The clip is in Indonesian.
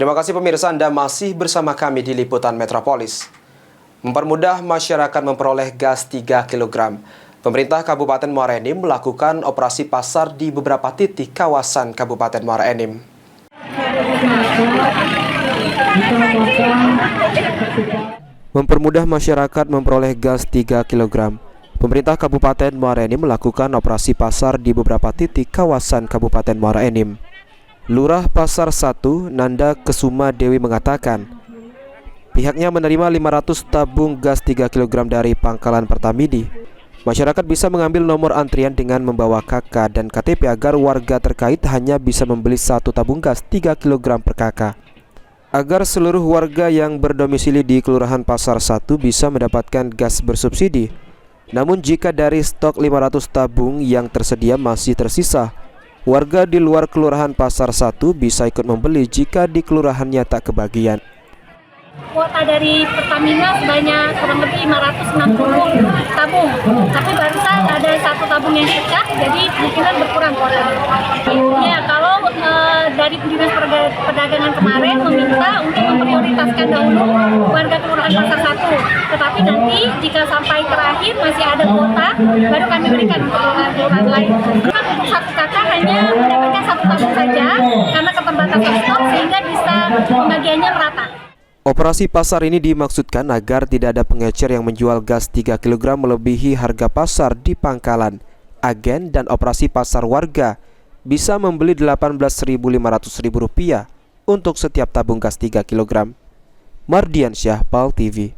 Terima kasih pemirsa, Anda masih bersama kami di Liputan Metropolis. Mempermudah masyarakat memperoleh gas 3 kg, pemerintah Kabupaten Muara Enim melakukan operasi pasar di beberapa titik kawasan Kabupaten Muara Enim. Mempermudah masyarakat memperoleh gas 3 kg, pemerintah Kabupaten Muara Enim melakukan operasi pasar di beberapa titik kawasan Kabupaten Muara Enim. Lurah Pasar 1, Nanda Kesuma Dewi mengatakan, pihaknya menerima 500 tabung gas 3 kg dari Pangkalan Pertamidi. Masyarakat bisa mengambil nomor antrian dengan membawa KK dan KTP agar warga terkait hanya bisa membeli 1 tabung gas 3 kg per KK. Agar seluruh warga yang berdomisili di Kelurahan Pasar 1 bisa mendapatkan gas bersubsidi. Namun jika dari stok 500 tabung yang tersedia masih tersisa, warga di luar Kelurahan Pasar 1 bisa ikut membeli jika di kelurahannya tak kebagian. Kuota dari Pertamina sebanyak kurang lebih 560 tabung, tapi barusan ada 1 tabung yang pecah, jadi kemungkinan berkurang kuotanya. Ya, kalau dari Dinas Perdagangan kemarin meminta untuk memprioritaskan dahulu warga Kelurahan Pasar 1, tetapi nanti jika sampai terakhir masih ada kuota, baru kami berikan untuk kelurahan lain. Kan untuk 1 kakak hanya mendapatkan 1 tabung saja karena keterbatasan stok sehingga bisa pembagiannya merata. Operasi pasar ini dimaksudkan agar tidak ada pengecer yang menjual gas 3 kg melebihi harga pasar di Pangkalan. Agen dan operasi pasar warga bisa membeli Rp18.500.000 untuk setiap tabung gas 3 kg. Mardiansyah, PAL TV.